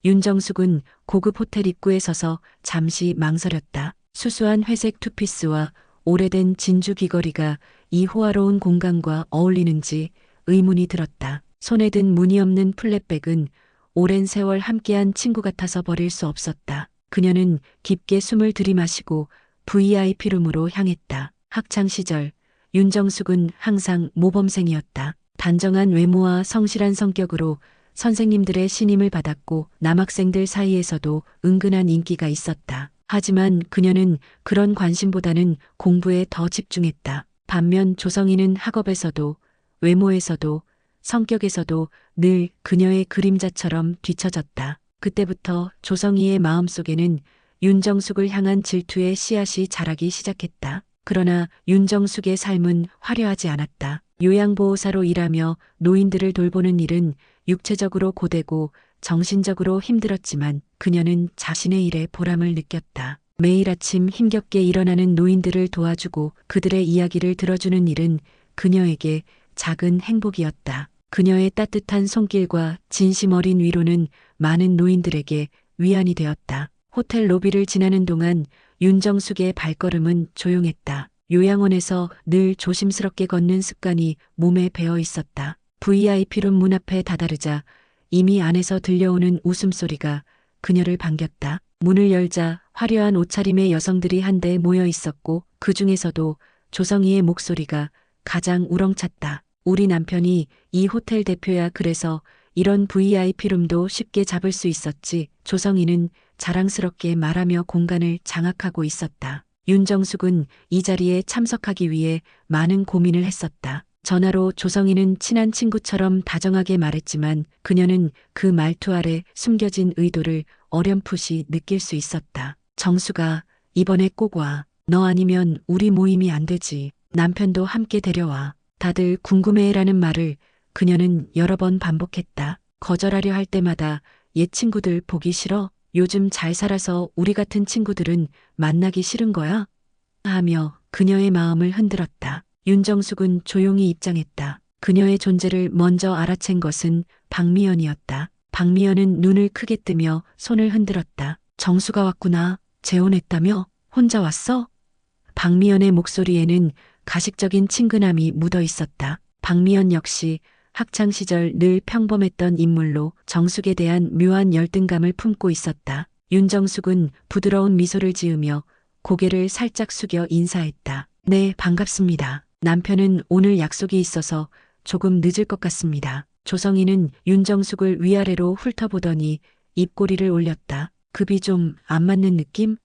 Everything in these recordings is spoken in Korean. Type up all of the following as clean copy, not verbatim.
윤정숙은 고급 호텔 입구에 서서 잠시 망설였다. 수수한 회색 투피스와 오래된 진주 귀걸이가 이 호화로운 공간과 어울리는지 의문이 들었다. 손에 든 무늬 없는 플랫백은 오랜 세월 함께한 친구 같아서 버릴 수 없었다. 그녀는 깊게 숨을 들이마시고 VIP룸으로 향했다. 학창 시절 윤정숙은 항상 모범생이었다. 단정한 외모와 성실한 성격으로 선생님들의 신임을 받았고 남학생들 사이에서도 은근한 인기가 있었다. 하지만 그녀는 그런 관심보다는 공부에 더 집중했다. 반면 조성이는 학업에서도 외모에서도 성격에서도 늘 그녀의 그림자처럼 뒤처졌다. 그때부터 조성이의 마음속에는 윤정숙을 향한 질투의 씨앗이 자라기 시작했다. 그러나 윤정숙의 삶은 화려하지 않았다. 요양보호사로 일하며 노인들을 돌보는 일은 육체적으로 고되고 정신적으로 힘들었지만 그녀는 자신의 일에 보람을 느꼈다. 매일 아침 힘겹게 일어나는 노인들을 도와주고 그들의 이야기를 들어주는 일은 그녀에게 작은 행복이었다. 그녀의 따뜻한 손길과 진심 어린 위로는 많은 노인들에게 위안이 되었다. 호텔 로비를 지나는 동안 윤정숙의 발걸음은 조용했다. 요양원에서 늘 조심스럽게 걷는 습관이 몸에 배어 있었다. VIP룸 문 앞에 다다르자 이미 안에서 들려오는 웃음소리가 그녀를 반겼다. 문을 열자 화려한 옷차림의 여성들이 한데 모여 있었고 그 중에서도 조성이의 목소리가 가장 우렁찼다. 우리 남편이 이 호텔 대표야. 그래서 이런 VIP룸도 쉽게 잡을 수 있었지. 조성이는 자랑스럽게 말하며 공간을 장악하고 있었다. 윤정숙은 이 자리에 참석하기 위해 많은 고민을 했었다. 전화로 조성이는 친한 친구처럼 다정하게 말했지만 그녀는 그 말투 아래 숨겨진 의도를 어렴풋이 느낄 수 있었다. 정수가 이번에 꼭 와. 너 아니면 우리 모임이 안 되지. 남편도 함께 데려와. 다들 궁금해라는 말을 그녀는 여러 번 반복했다. 거절하려 할 때마다 옛 친구들 보기 싫어? 요즘 잘 살아서 우리 같은 친구들은 만나기 싫은 거야? 하며 그녀의 마음을 흔들었다. 윤정숙은 조용히 입장했다. 그녀의 존재를 먼저 알아챈 것은 박미연이었다. 박미연은 눈을 크게 뜨며 손을 흔들었다. 정수가 왔구나. 재혼했다며? 혼자 왔어? 박미연의 목소리에는 가식적인 친근함이 묻어 있었다. 박미연 역시 학창시절 늘 평범했던 인물로 정숙에 대한 묘한 열등감을 품고 있었다. 윤정숙은 부드러운 미소를 지으며 고개를 살짝 숙여 인사했다. 네, 반갑습니다. 남편은 오늘 약속이 있어서 조금 늦을 것 같습니다. 조성이는 윤정숙을 위아래로 훑어보더니 입꼬리를 올렸다. 급이 좀 안 맞는 느낌?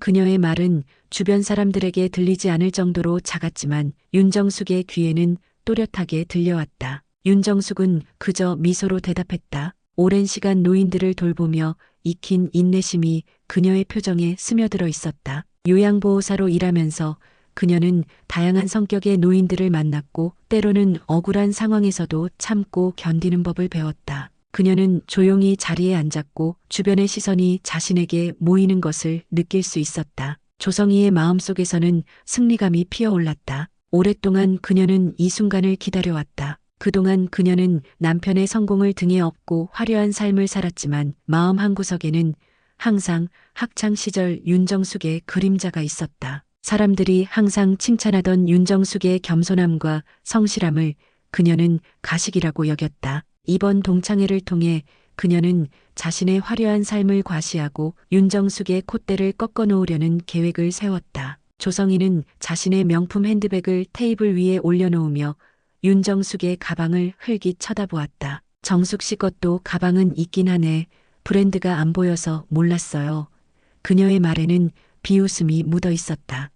그녀의 말은 주변 사람들에게 들리지 않을 정도로 작았지만 윤정숙의 귀에는 또렷하게 들려왔다. 윤정숙은 그저 미소로 대답했다. 오랜 시간 노인들을 돌보며 익힌 인내심이 그녀의 표정에 스며들어 있었다. 요양보호사로 일하면서 그녀는 다양한 성격의 노인들을 만났고 때로는 억울한 상황에서도 참고 견디는 법을 배웠다. 그녀는 조용히 자리에 앉았고 주변의 시선이 자신에게 모이는 것을 느낄 수 있었다. 조성이의 마음속에서는 승리감이 피어올랐다. 오랫동안 그녀는 이 순간을 기다려왔다. 그동안 그녀는 남편의 성공을 등에 업고 화려한 삶을 살았지만 마음 한구석에는 항상 학창시절 윤정숙의 그림자가 있었다. 사람들이 항상 칭찬하던 윤정숙의 겸손함과 성실함을 그녀는 가식이라고 여겼다. 이번 동창회를 통해 그녀는 자신의 화려한 삶을 과시하고 윤정숙의 콧대를 꺾어 놓으려는 계획을 세웠다. 조성이는 자신의 명품 핸드백을 테이블 위에 올려놓으며 윤정숙의 가방을 흘깃 쳐다보았다. 정숙 씨 것도 가방은 있긴 하네. 브랜드가 안 보여서 몰랐어요. 그녀의 말에는 비웃음이 묻어 있었다.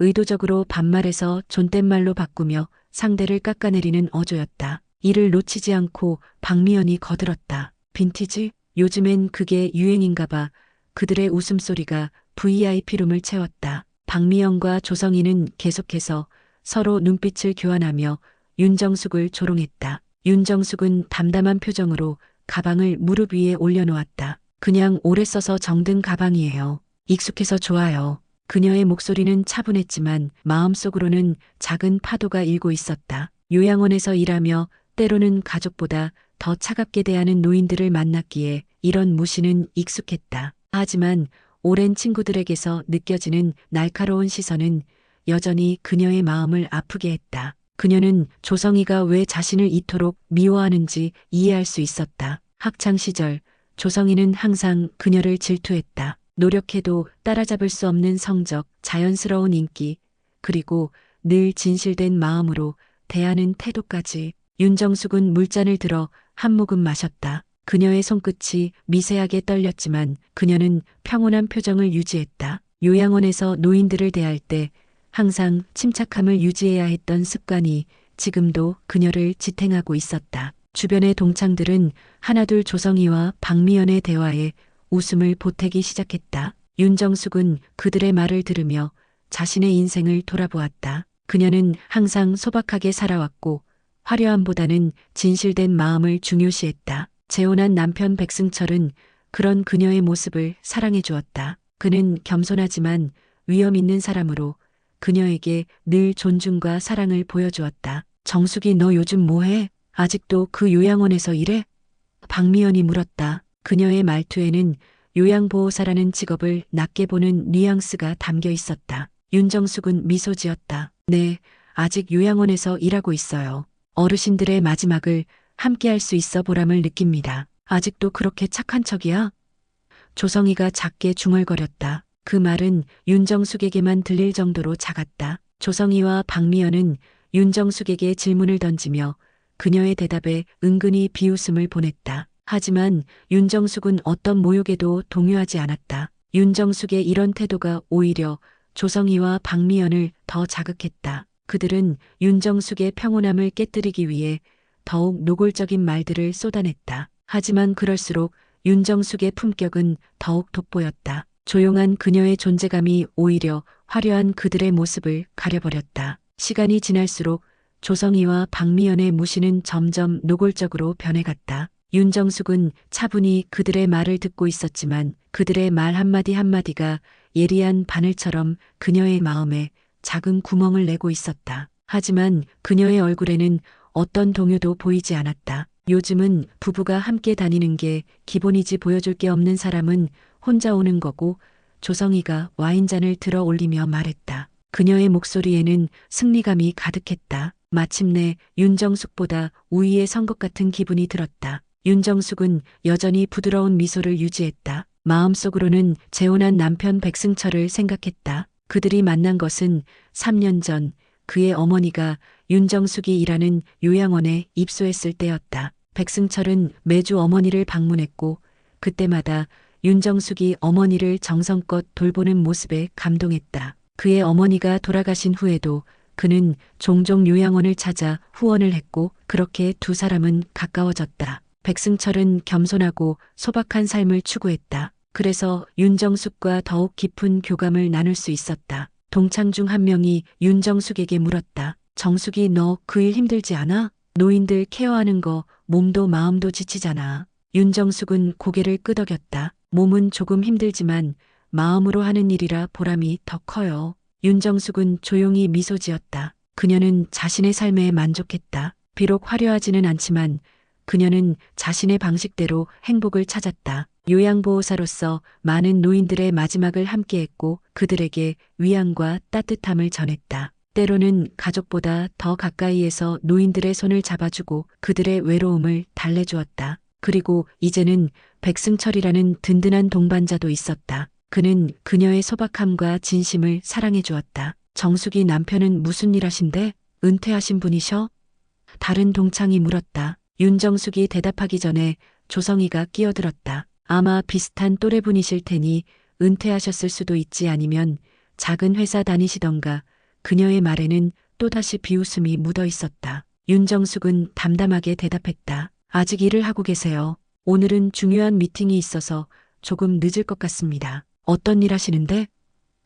의도적으로 반말에서 존댓말로 바꾸며 상대를 깎아내리는 어조였다. 이를 놓치지 않고 박미연이 거들었다. 빈티지? 요즘엔 그게 유행인가 봐. 그들의 웃음소리가 VIP룸을 채웠다. 박미연과 조성이는 계속해서 서로 눈빛을 교환하며 윤정숙을 조롱했다. 윤정숙은 담담한 표정으로 가방을 무릎 위에 올려놓았다. 그냥 오래 써서 정든 가방이에요. 익숙해서 좋아요. 그녀의 목소리는 차분했지만 마음속으로는 작은 파도가 일고 있었다. 요양원에서 일하며 때로는 가족보다 더 차갑게 대하는 노인들을 만났기에 이런 무시는 익숙했다. 하지만 오랜 친구들에게서 느껴지는 날카로운 시선은 여전히 그녀의 마음을 아프게 했다. 그녀는 조성이가 왜 자신을 이토록 미워하는지 이해할 수 있었다. 학창 시절 조성이는 항상 그녀를 질투했다. 노력해도 따라잡을 수 없는 성적, 자연스러운 인기, 그리고 늘 진실된 마음으로 대하는 태도까지. 윤정숙은 물잔을 들어 한 모금 마셨다. 그녀의 손끝이 미세하게 떨렸지만 그녀는 평온한 표정을 유지했다. 요양원에서 노인들을 대할 때 항상 침착함을 유지해야 했던 습관이 지금도 그녀를 지탱하고 있었다. 주변의 동창들은 하나둘 조성이와 박미연의 대화에 웃음을 보태기 시작했다. 윤정숙은 그들의 말을 들으며 자신의 인생을 돌아보았다. 그녀는 항상 소박하게 살아왔고 화려함보다는 진실된 마음을 중요시했다. 재혼한 남편 백승철은 그런 그녀의 모습을 사랑해 주었다. 그는 겸손하지만 위험 있는 사람으로 그녀에게 늘 존중과 사랑을 보여주었다. 정숙이 너 요즘 뭐해? 아직도 그 요양원에서 일해? 박미연이 물었다. 그녀의 말투에는 요양보호사라는 직업을 낮게 보는 뉘앙스가 담겨 있었다. 윤정숙은 미소 지었다. 네, 아직 요양원에서 일하고 있어요. 어르신들의 마지막을 함께할 수 있어 보람을 느낍니다. 아직도 그렇게 착한 척이야? 조성이가 작게 중얼거렸다. 그 말은 윤정숙에게만 들릴 정도로 작았다. 조성이와 박미연은 윤정숙에게 질문을 던지며 그녀의 대답에 은근히 비웃음을 보냈다. 하지만 윤정숙은 어떤 모욕에도 동요하지 않았다. 윤정숙의 이런 태도가 오히려 조성이와 박미연을 더 자극했다. 그들은 윤정숙의 평온함을 깨뜨리기 위해 더욱 노골적인 말들을 쏟아냈다. 하지만 그럴수록 윤정숙의 품격은 더욱 돋보였다. 조용한 그녀의 존재감이 오히려 화려한 그들의 모습을 가려버렸다. 시간이 지날수록 조성이와 박미연의 무시는 점점 노골적으로 변해갔다. 윤정숙은 차분히 그들의 말을 듣고 있었지만 그들의 말 한마디 한마디가 예리한 바늘처럼 그녀의 마음에 작은 구멍을 내고 있었다. 하지만 그녀의 얼굴에는 어떤 동요도 보이지 않았다. 요즘은 부부가 함께 다니는 게 기본이지 보여줄 게 없는 사람은 혼자 오는 거고. 조성이가 와인잔을 들어 올리며 말했다. 그녀의 목소리에는 승리감이 가득했다. 마침내 윤정숙보다 우위에 선 것 같은 기분이 들었다. 윤정숙은 여전히 부드러운 미소를 유지했다. 마음속으로는 재혼한 남편 백승철을 생각했다. 그들이 만난 것은 3년 전 그의 어머니가 윤정숙이 일하는 요양원에 입소했을 때였다. 백승철은 매주 어머니를 방문했고 그때마다 윤정숙이 어머니를 정성껏 돌보는 모습에 감동했다. 그의 어머니가 돌아가신 후에도 그는 종종 요양원을 찾아 후원을 했고 그렇게 두 사람은 가까워졌다. 백승철은 겸손하고 소박한 삶을 추구했다. 그래서 윤정숙과 더욱 깊은 교감을 나눌 수 있었다. 동창 중 한 명이 윤정숙에게 물었다. 정숙이 너 그 일 힘들지 않아? 노인들 케어하는 거 몸도 마음도 지치잖아. 윤정숙은 고개를 끄덕였다. 몸은 조금 힘들지만 마음으로 하는 일이라 보람이 더 커요. 윤정숙은 조용히 미소 지었다. 그녀는 자신의 삶에 만족했다. 비록 화려하지는 않지만 그녀는 자신의 방식대로 행복을 찾았다. 요양보호사로서 많은 노인들의 마지막을 함께했고 그들에게 위안과 따뜻함을 전했다. 때로는 가족보다 더 가까이에서 노인들의 손을 잡아주고 그들의 외로움을 달래주었다. 그리고 이제는 백승철이라는 든든한 동반자도 있었다. 그는 그녀의 소박함과 진심을 사랑해 주었다. 정숙이 남편은 무슨 일 하신대? 은퇴하신 분이셔? 다른 동창이 물었다. 윤정숙이 대답하기 전에 조성이가 끼어들었다. 아마 비슷한 또래분이실 테니 은퇴하셨을 수도 있지 아니면 작은 회사 다니시던가. 그녀의 말에는 또다시 비웃음이 묻어 있었다. 윤정숙은 담담하게 대답했다. 아직 일을 하고 계세요. 오늘은 중요한 미팅이 있어서 조금 늦을 것 같습니다. 어떤 일 하시는데?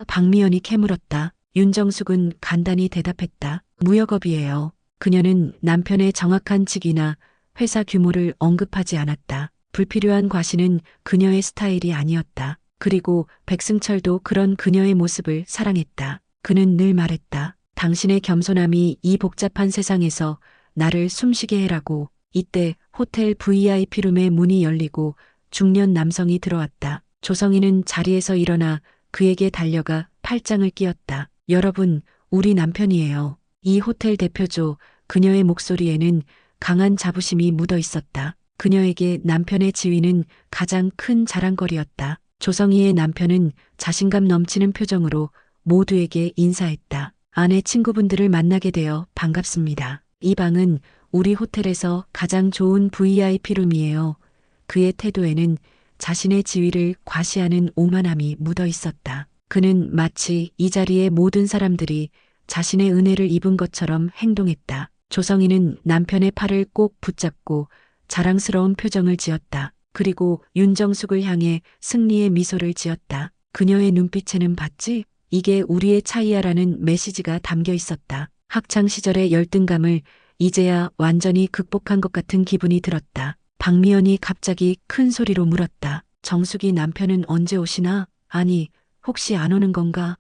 박미연이 캐물었다. 윤정숙은 간단히 대답했다. 무역업이에요. 그녀는 남편의 정확한 직위나 회사 규모를 언급하지 않았다. 불필요한 과시는 그녀의 스타일이 아니었다. 그리고 백승철도 그런 그녀의 모습을 사랑했다. 그는 늘 말했다. 당신의 겸손함이 이 복잡한 세상에서 나를 숨쉬게 해라고. 이때 호텔 VIP룸의 문이 열리고 중년 남성이 들어왔다. 조성희는 자리에서 일어나 그에게 달려가 팔짱을 끼웠다. 여러분, 우리 남편이에요. 이 호텔 대표죠. 그녀의 목소리에는 강한 자부심이 묻어 있었다. 그녀에게 남편의 지위는 가장 큰 자랑거리였다. 조성희의 남편은 자신감 넘치는 표정으로 모두에게 인사했다. 아내 친구분들을 만나게 되어 반갑습니다. 이 방은 우리 호텔에서 가장 좋은 VIP룸이에요. 그의 태도에는 자신의 지위를 과시하는 오만함이 묻어 있었다. 그는 마치 이 자리의 모든 사람들이 자신의 은혜를 입은 것처럼 행동했다. 조성희는 남편의 팔을 꼭 붙잡고 자랑스러운 표정을 지었다. 그리고 윤정숙을 향해 승리의 미소를 지었다. 그녀의 눈빛에는 봤지? 이게 우리의 차이야라는 메시지가 담겨 있었다. 학창 시절의 열등감을 이제야 완전히 극복한 것 같은 기분이 들었다. 박미연이 갑자기 큰 소리로 물었다. 정숙이 남편은 언제 오시나? 아니, 혹시 안 오는 건가?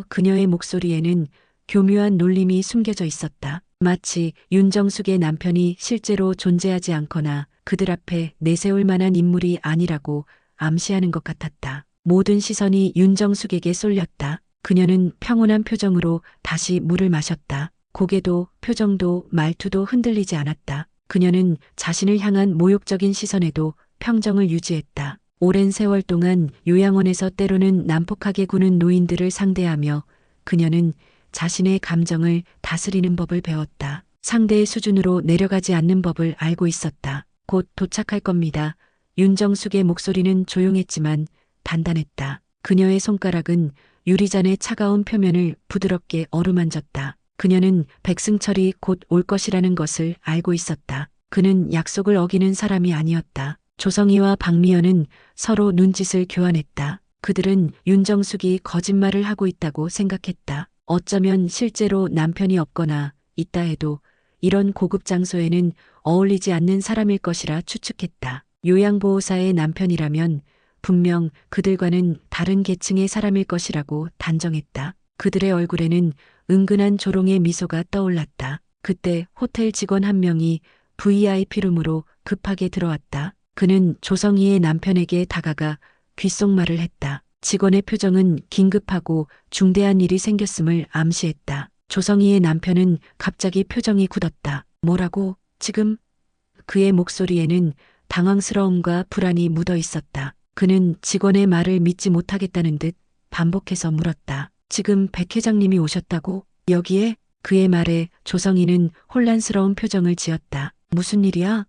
그녀의 목소리에는 교묘한 놀림이 숨겨져 있었다. 마치 윤정숙의 남편이 실제로 존재하지 않거나 그들 앞에 내세울 만한 인물이 아니라고 암시하는 것 같았다. 모든 시선이 윤정숙에게 쏠렸다. 그녀는 평온한 표정으로 다시 물을 마셨다. 고개도 표정도 말투도 흔들리지 않았다. 그녀는 자신을 향한 모욕적인 시선에도 평정을 유지했다. 오랜 세월 동안 요양원에서 때로는 난폭하게 구는 노인들을 상대하며 그녀는 자신의 감정을 다스리는 법을 배웠다. 상대의 수준으로 내려가지 않는 법을 알고 있었다. 곧 도착할 겁니다. 윤정숙의 목소리는 조용했지만 단단했다. 그녀의 손가락은 유리잔의 차가운 표면을 부드럽게 어루만졌다. 그녀는 백승철이 곧 올 것이라는 것을 알고 있었다. 그는 약속을 어기는 사람이 아니었다. 조성희와 박미연은 서로 눈짓을 교환했다. 그들은 윤정숙이 거짓말을 하고 있다고 생각했다. 어쩌면 실제로 남편이 없거나 있다 해도 이런 고급 장소에는 어울리지 않는 사람일 것이라 추측했다. 요양보호사의 남편이라면 분명 그들과는 다른 계층의 사람일 것이라고 단정했다. 그들의 얼굴에는 은근한 조롱의 미소가 떠올랐다. 그때 호텔 직원 한 명이 VIP룸으로 급하게 들어왔다. 그는 조성희의 남편에게 다가가 귓속말을 했다. 직원의 표정은 긴급하고 중대한 일이 생겼음을 암시했다. 조성희의 남편은 갑자기 표정이 굳었다. 뭐라고? 지금? 그의 목소리에는 당황스러움과 불안이 묻어 있었다. 그는 직원의 말을 믿지 못하겠다는 듯 반복해서 물었다. 지금 백 회장님이 오셨다고? 여기에? 그의 말에 조성희는 혼란스러운 표정을 지었다. 무슨 일이야?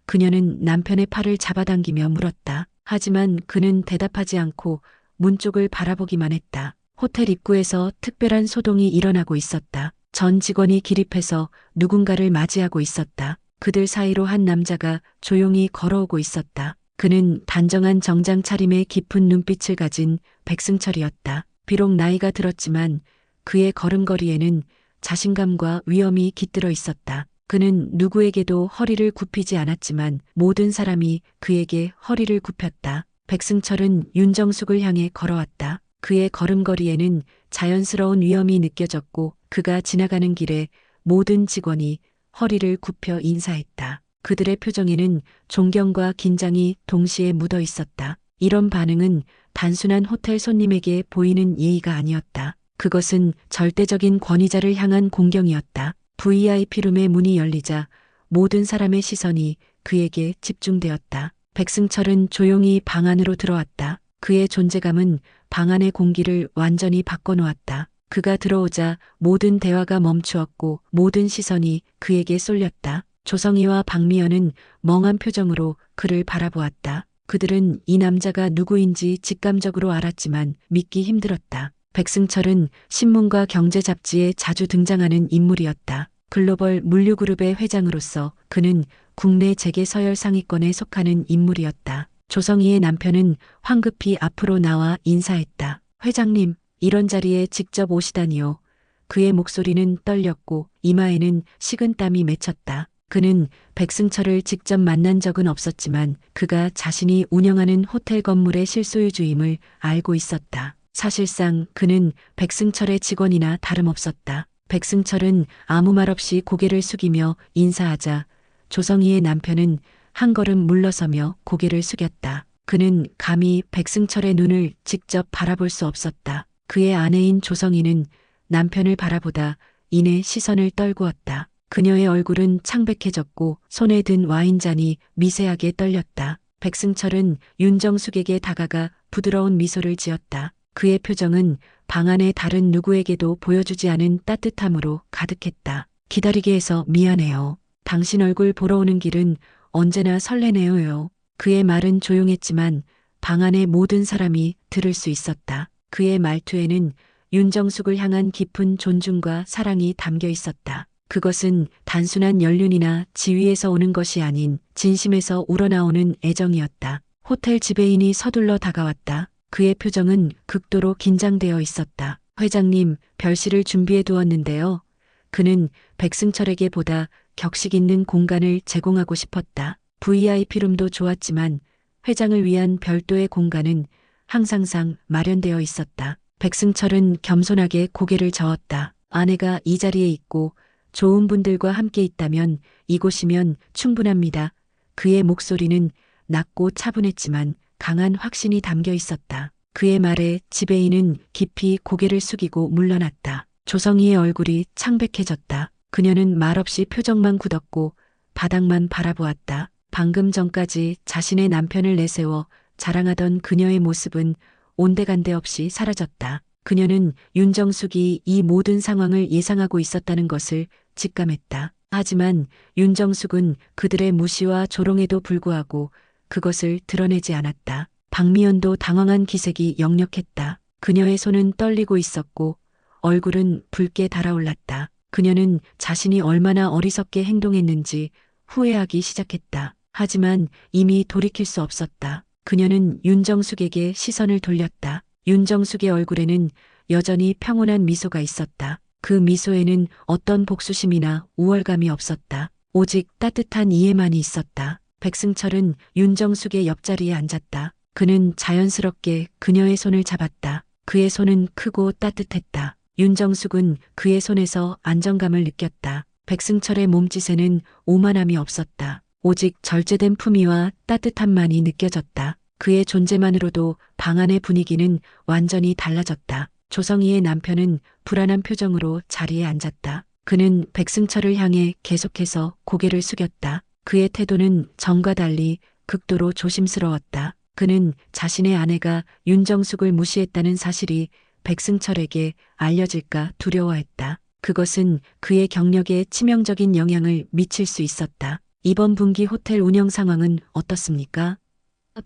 그녀는 남편의 팔을 잡아당기며 물었다. 하지만 그는 대답하지 않고 문 쪽을 바라보기만 했다. 호텔 입구에서 특별한 소동이 일어나고 있었다. 전 직원이 기립해서 누군가를 맞이하고 있었다. 그들 사이로 한 남자가 조용히 걸어오고 있었다. 그는 단정한 정장 차림에 깊은 눈빛을 가진 백승철이었다. 비록 나이가 들었지만 그의 걸음걸이에는 자신감과 위엄이 깃들어 있었다. 그는 누구에게도 허리를 굽히지 않았지만 모든 사람이 그에게 허리를 굽혔다. 백승철은 윤정숙을 향해 걸어왔다. 그의 걸음걸이에는 자연스러운 위엄이 느껴졌고 그가 지나가는 길에 모든 직원이 허리를 굽혀 인사했다. 그들의 표정에는 존경과 긴장이 동시에 묻어 있었다. 이런 반응은 단순한 호텔 손님에게 보이는 예의가 아니었다. 그것은 절대적인 권위자를 향한 공경이었다. VIP룸의 문이 열리자 모든 사람의 시선이 그에게 집중되었다. 백승철은 조용히 방 안으로 들어왔다. 그의 존재감은 방 안의 공기를 완전히 바꿔놓았다. 그가 들어오자 모든 대화가 멈추었고 모든 시선이 그에게 쏠렸다. 조성희와 박미연은 멍한 표정으로 그를 바라보았다. 그들은 이 남자가 누구인지 직감적으로 알았지만 믿기 힘들었다. 백승철은 신문과 경제 잡지에 자주 등장하는 인물이었다. 글로벌 물류그룹의 회장으로서 그는 국내 재계 서열 상위권에 속하는 인물이었다. 조성희의 남편은 황급히 앞으로 나와 인사했다. 회장님, 이런 자리에 직접 오시다니요. 그의 목소리는 떨렸고 이마에는 식은땀이 맺혔다. 그는 백승철을 직접 만난 적은 없었지만 그가 자신이 운영하는 호텔 건물의 실소유주임을 알고 있었다. 사실상 그는 백승철의 직원이나 다름없었다. 백승철은 아무 말 없이 고개를 숙이며 인사하자 조성희의 남편은 한 걸음 물러서며 고개를 숙였다. 그는 감히 백승철의 눈을 직접 바라볼 수 없었다. 그의 아내인 조성이는 남편을 바라보다 이내 시선을 떨구었다. 그녀의 얼굴은 창백해졌고 손에 든 와인잔이 미세하게 떨렸다. 백승철은 윤정숙에게 다가가 부드러운 미소를 지었다. 그의 표정은 방 안의 다른 누구에게도 보여주지 않은 따뜻함으로 가득했다. 기다리게 해서 미안해요. 당신 얼굴 보러 오는 길은 언제나 설레네요. 그의 말은 조용했지만 방 안의 모든 사람이 들을 수 있었다. 그의 말투에는 윤정숙을 향한 깊은 존중과 사랑이 담겨 있었다. 그것은 단순한 연륜이나 지위에서 오는 것이 아닌 진심에서 우러나오는 애정이었다. 호텔 지배인이 서둘러 다가왔다. 그의 표정은 극도로 긴장되어 있었다. 회장님, 별실을 준비해 두었는데요. 그는 백승철에게 보다 격식 있는 공간을 제공하고 싶었다. VIP룸도 좋았지만 회장을 위한 별도의 공간은 항상 마련되어 있었다. 백승철은 겸손하게 고개를 저었다. 아내가 이 자리에 있고 좋은 분들과 함께 있다면 이곳이면 충분합니다. 그의 목소리는 낮고 차분했지만 강한 확신이 담겨 있었다. 그의 말에 지배인은 깊이 고개를 숙이고 물러났다. 조성희의 얼굴이 창백해졌다. 그녀는 말없이 표정만 굳었고 바닥만 바라보았다. 방금 전까지 자신의 남편을 내세워 자랑하던 그녀의 모습은 온데간데 없이 사라졌다. 그녀는 윤정숙이 이 모든 상황을 예상하고 있었다는 것을 직감했다. 하지만 윤정숙은 그들의 무시와 조롱에도 불구하고 그것을 드러내지 않았다. 박미연도 당황한 기색이 역력했다. 그녀의 손은 떨리고 있었고 얼굴은 붉게 달아올랐다. 그녀는 자신이 얼마나 어리석게 행동했는지 후회하기 시작했다. 하지만 이미 돌이킬 수 없었다. 그녀는 윤정숙에게 시선을 돌렸다. 윤정숙의 얼굴에는 여전히 평온한 미소가 있었다. 그 미소에는 어떤 복수심이나 우월감이 없었다. 오직 따뜻한 이해만이 있었다. 백승철은 윤정숙의 옆자리에 앉았다. 그는 자연스럽게 그녀의 손을 잡았다. 그의 손은 크고 따뜻했다. 윤정숙은 그의 손에서 안정감을 느꼈다. 백승철의 몸짓에는 오만함이 없었다. 오직 절제된 품위와 따뜻함만이 느껴졌다. 그의 존재만으로도 방 안의 분위기는 완전히 달라졌다. 조성희의 남편은 불안한 표정으로 자리에 앉았다. 그는 백승철을 향해 계속해서 고개를 숙였다. 그의 태도는 전과 달리 극도로 조심스러웠다. 그는 자신의 아내가 윤정숙을 무시했다는 사실이 백승철에게 알려질까 두려워했다. 그것은 그의 경력에 치명적인 영향을 미칠 수 있었다. 이번 분기 호텔 운영 상황은 어떻습니까?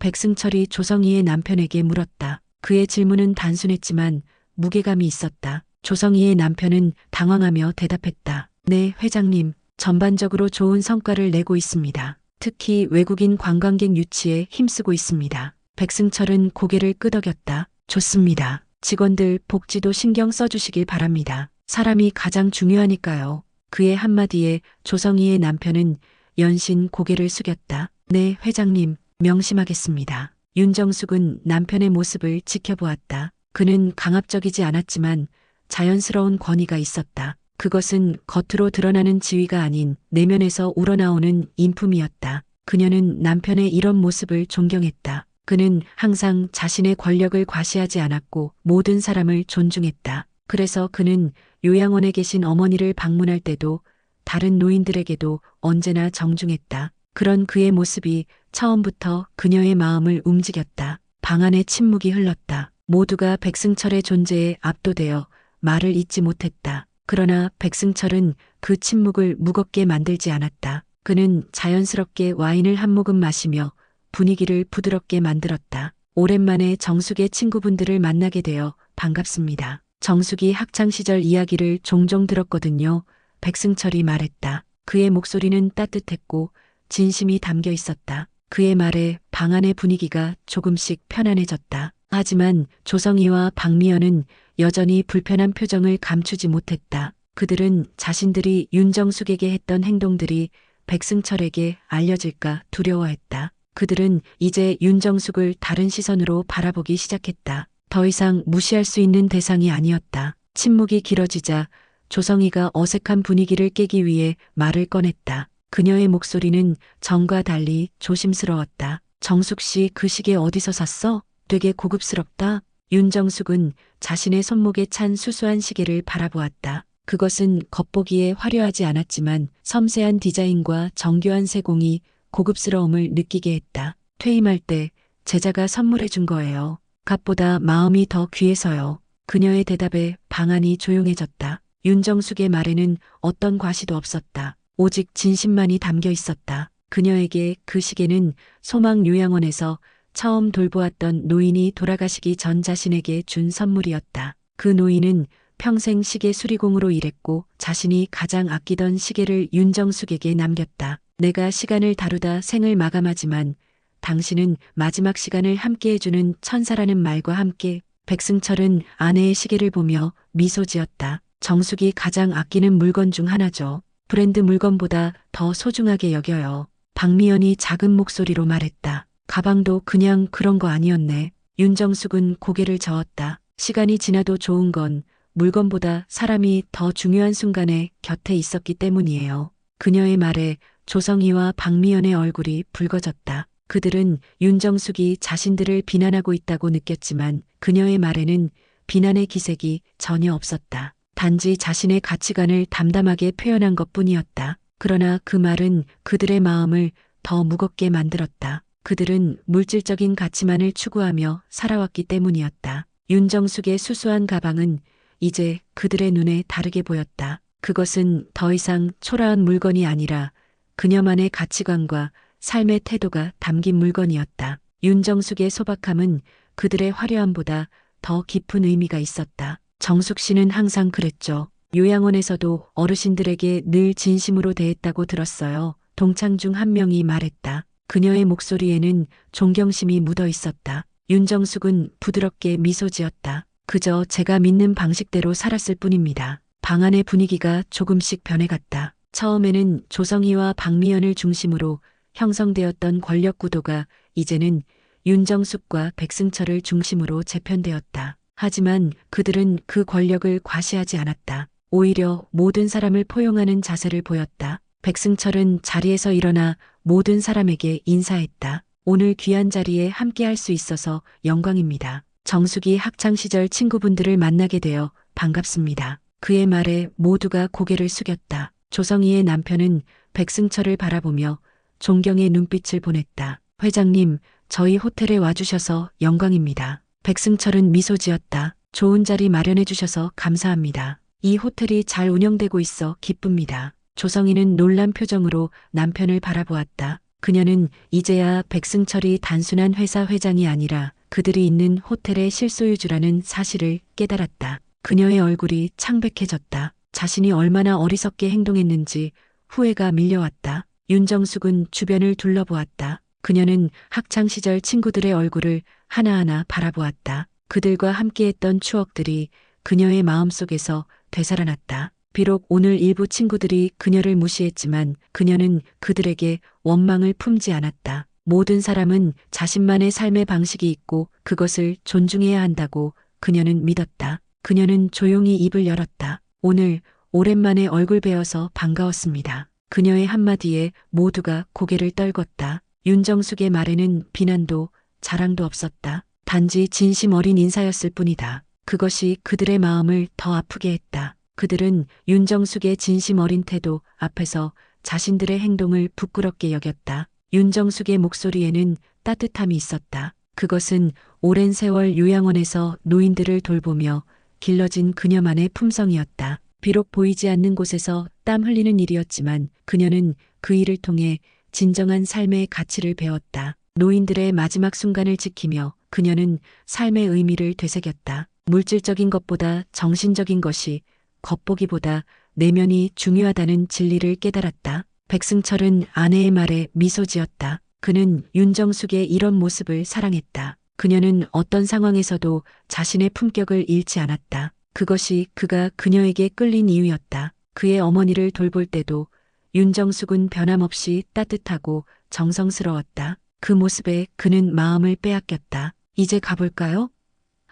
백승철이 조성희의 남편에게 물었다. 그의 질문은 단순했지만 무게감이 있었다. 조성희의 남편은 당황하며 대답했다. 네, 회장님. 전반적으로 좋은 성과를 내고 있습니다. 특히 외국인 관광객 유치에 힘쓰고 있습니다. 백승철은 고개를 끄덕였다. 좋습니다. 직원들 복지도 신경 써주시길 바랍니다. 사람이 가장 중요하니까요. 그의 한마디에 조성희의 남편은 연신 고개를 숙였다. 네, 회장님. 명심하겠습니다. 윤정숙은 남편의 모습을 지켜보았다. 그는 강압적이지 않았지만 자연스러운 권위가 있었다. 그것은 겉으로 드러나는 지위가 아닌 내면에서 우러나오는 인품이었다. 그녀는 남편의 이런 모습을 존경했다. 그는 항상 자신의 권력을 과시하지 않았고 모든 사람을 존중했다. 그래서 그는 요양원에 계신 어머니를 방문할 때도 다른 노인들에게도 언제나 정중했다. 그런 그의 모습이 처음부터 그녀의 마음을 움직였다. 방 안에 침묵이 흘렀다. 모두가 백승철의 존재에 압도되어 말을 잇지 못했다. 그러나 백승철은 그 침묵을 무겁게 만들지 않았다. 그는 자연스럽게 와인을 한 모금 마시며 분위기를 부드럽게 만들었다. 오랜만에 정숙의 친구분들을 만나게 되어 반갑습니다. 정숙이 학창시절 이야기를 종종 들었거든요. 백승철이 말했다. 그의 목소리는 따뜻했고 진심이 담겨 있었다. 그의 말에 방 안의 분위기가 조금씩 편안해졌다. 하지만 조성희와 박미연은 여전히 불편한 표정을 감추지 못했다. 그들은 자신들이 윤정숙에게 했던 행동들이 백승철에게 알려질까 두려워했다. 그들은 이제 윤정숙을 다른 시선으로 바라보기 시작했다. 더 이상 무시할 수 있는 대상이 아니었다. 침묵이 길어지자 조성희가 어색한 분위기를 깨기 위해 말을 꺼냈다. 그녀의 목소리는 전과 달리 조심스러웠다. 정숙 씨, 그 시계 어디서 샀어? 되게 고급스럽다. 윤정숙은 자신의 손목에 찬 수수한 시계를 바라보았다. 그것은 겉보기에 화려하지 않았지만 섬세한 디자인과 정교한 세공이 고급스러움을 느끼게 했다. 퇴임할 때 제자가 선물해 준 거예요. 값보다 마음이 더 귀해서요. 그녀의 대답에 방 안이 조용해졌다. 윤정숙의 말에는 어떤 과시도 없었다. 오직 진심만이 담겨 있었다. 그녀에게 그 시계는 소망요양원에서 처음 돌보았던 노인이 돌아가시기 전 자신에게 준 선물이었다. 그 노인은 평생 시계 수리공으로 일했고 자신이 가장 아끼던 시계를 윤정숙에게 남겼다. 내가 시간을 다루다 생을 마감하지만 당신은 마지막 시간을 함께해주는 천사라는 말과 함께 백승철은 아내의 시계를 보며 미소 지었다. 정숙이 가장 아끼는 물건 중 하나죠. 브랜드 물건보다 더 소중하게 여겨요. 박미연이 작은 목소리로 말했다. 가방도 그냥 그런 거 아니었네. 윤정숙은 고개를 저었다. 시간이 지나도 좋은 건 물건보다 사람이 더 중요한 순간에 곁에 있었기 때문이에요. 그녀의 말에 조성희와 박미연의 얼굴이 붉어졌다. 그들은 윤정숙이 자신들을 비난하고 있다고 느꼈지만 그녀의 말에는 비난의 기색이 전혀 없었다. 단지 자신의 가치관을 담담하게 표현한 것뿐이었다. 그러나 그 말은 그들의 마음을 더 무겁게 만들었다. 그들은 물질적인 가치만을 추구하며 살아왔기 때문이었다. 윤정숙의 수수한 가방은 이제 그들의 눈에 다르게 보였다. 그것은 더 이상 초라한 물건이 아니라 그녀만의 가치관과 삶의 태도가 담긴 물건이었다. 윤정숙의 소박함은 그들의 화려함보다 더 깊은 의미가 있었다. 정숙 씨는 항상 그랬죠. 요양원에서도 어르신들에게 늘 진심으로 대했다고 들었어요. 동창 중 한 명이 말했다. 그녀의 목소리에는 존경심이 묻어 있었다. 윤정숙은 부드럽게 미소 지었다. 그저 제가 믿는 방식대로 살았을 뿐입니다. 방 안의 분위기가 조금씩 변해갔다. 처음에는 조성희와 박미연을 중심으로 형성되었던 권력 구도가 이제는 윤정숙과 백승철을 중심으로 재편되었다. 하지만 그들은 그 권력을 과시하지 않았다. 오히려 모든 사람을 포용하는 자세를 보였다. 백승철은 자리에서 일어나 모든 사람에게 인사했다. 오늘 귀한 자리에 함께할 수 있어서 영광입니다. 정숙이 학창시절 친구분들을 만나게 되어 반갑습니다. 그의 말에 모두가 고개를 숙였다. 조성희의 남편은 백승철을 바라보며 존경의 눈빛을 보냈다. 회장님, 저희 호텔에 와주셔서 영광입니다. 백승철은 미소 지었다. 좋은 자리 마련해 주셔서 감사합니다. 이 호텔이 잘 운영되고 있어 기쁩니다. 조성희는 놀란 표정으로 남편을 바라보았다. 그녀는 이제야 백승철이 단순한 회사 회장이 아니라 그들이 있는 호텔의 실소유주라는 사실을 깨달았다. 그녀의 얼굴이 창백해졌다. 자신이 얼마나 어리석게 행동했는지 후회가 밀려왔다. 윤정숙은 주변을 둘러보았다. 그녀는 학창시절 친구들의 얼굴을 하나하나 바라보았다. 그들과 함께했던 추억들이 그녀의 마음속에서 되살아났다. 비록 오늘 일부 친구들이 그녀를 무시했지만 그녀는 그들에게 원망을 품지 않았다. 모든 사람은 자신만의 삶의 방식이 있고 그것을 존중해야 한다고 그녀는 믿었다. 그녀는 조용히 입을 열었다. 오늘 오랜만에 얼굴 뵈어서 반가웠습니다. 그녀의 한마디에 모두가 고개를 떨궜다. 윤정숙의 말에는 비난도 자랑도 없었다. 단지 진심 어린 인사였을 뿐이다. 그것이 그들의 마음을 더 아프게 했다. 그들은 윤정숙의 진심 어린 태도 앞에서 자신들의 행동을 부끄럽게 여겼다. 윤정숙의 목소리에는 따뜻함이 있었다. 그것은 오랜 세월 요양원에서 노인들을 돌보며 길러진 그녀만의 품성이었다. 비록 보이지 않는 곳에서 땀 흘리는 일이었지만 그녀는 그 일을 통해 진정한 삶의 가치를 배웠다. 노인들의 마지막 순간을 지키며 그녀는 삶의 의미를 되새겼다. 물질적인 것보다 정신적인 것이 겉보기보다 내면이 중요하다는 진리를 깨달았다. 백승철은 아내의 말에 미소 지었다. 그는 윤정숙의 이런 모습을 사랑했다. 그녀는 어떤 상황에서도 자신의 품격을 잃지 않았다. 그것이 그가 그녀에게 끌린 이유였다. 그의 어머니를 돌볼 때도 윤정숙은 변함없이 따뜻하고 정성스러웠다. 그 모습에 그는 마음을 빼앗겼다. 이제 가볼까요?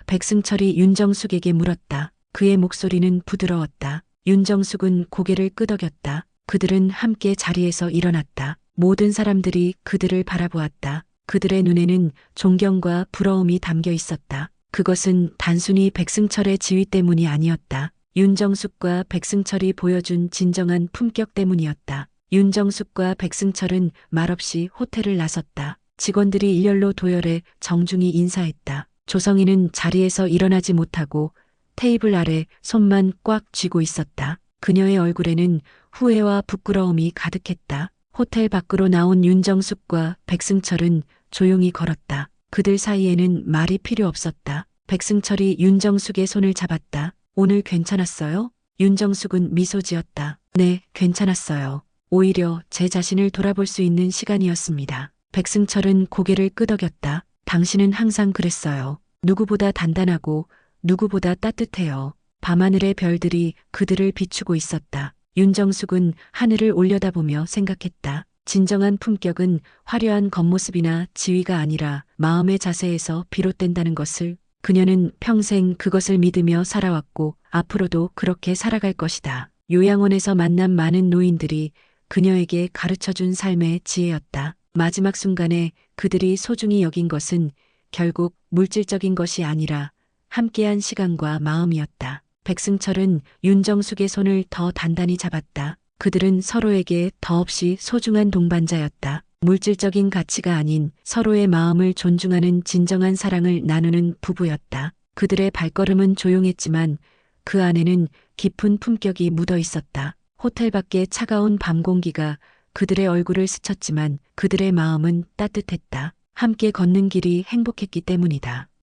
백승철이 윤정숙에게 물었다. 그의 목소리는 부드러웠다. 윤정숙은 고개를 끄덕였다. 그들은 함께 자리에서 일어났다. 모든 사람들이 그들을 바라보았다. 그들의 눈에는 존경과 부러움이 담겨 있었다. 그것은 단순히 백승철의 지위 때문이 아니었다. 윤정숙과 백승철이 보여준 진정한 품격 때문이었다. 윤정숙과 백승철은 말없이 호텔을 나섰다. 직원들이 일렬로 도열해 정중히 인사했다. 조성희는 자리에서 일어나지 못하고 테이블 아래 손만 꽉 쥐고 있었다. 그녀의 얼굴에는 후회와 부끄러움이 가득했다. 호텔 밖으로 나온 윤정숙과 백승철은 조용히 걸었다. 그들 사이에는 말이 필요 없었다. 백승철이 윤정숙의 손을 잡았다. 오늘 괜찮았어요? 윤정숙은 미소 지었다. 네, 괜찮았어요. 오히려 제 자신을 돌아볼 수 있는 시간이었습니다. 백승철은 고개를 끄덕였다. 당신은 항상 그랬어요. 누구보다 단단하고 누구보다 따뜻해요. 밤하늘의 별들이 그들을 비추고 있었다. 윤정숙은 하늘을 올려다보며 생각했다. 진정한 품격은 화려한 겉모습이나 지위가 아니라 마음의 자세에서 비롯된다는 것을. 그녀는 평생 그것을 믿으며 살아왔고 앞으로도 그렇게 살아갈 것이다. 요양원에서 만난 많은 노인들이 그녀에게 가르쳐준 삶의 지혜였다. 마지막 순간에 그들이 소중히 여긴 것은 결국 물질적인 것이 아니라 함께한 시간과 마음이었다. 백승철은 윤정숙의 손을 더 단단히 잡았다. 그들은 서로에게 더없이 소중한 동반자였다. 물질적인 가치가 아닌 서로의 마음을 존중하는 진정한 사랑을 나누는 부부였다. 그들의 발걸음은 조용했지만 그 안에는 깊은 품격이 묻어 있었다. 호텔 밖의 차가운 밤 공기가 그들의 얼굴을 스쳤지만 그들의 마음은 따뜻했다. 함께 걷는 길이 행복했기 때문이다.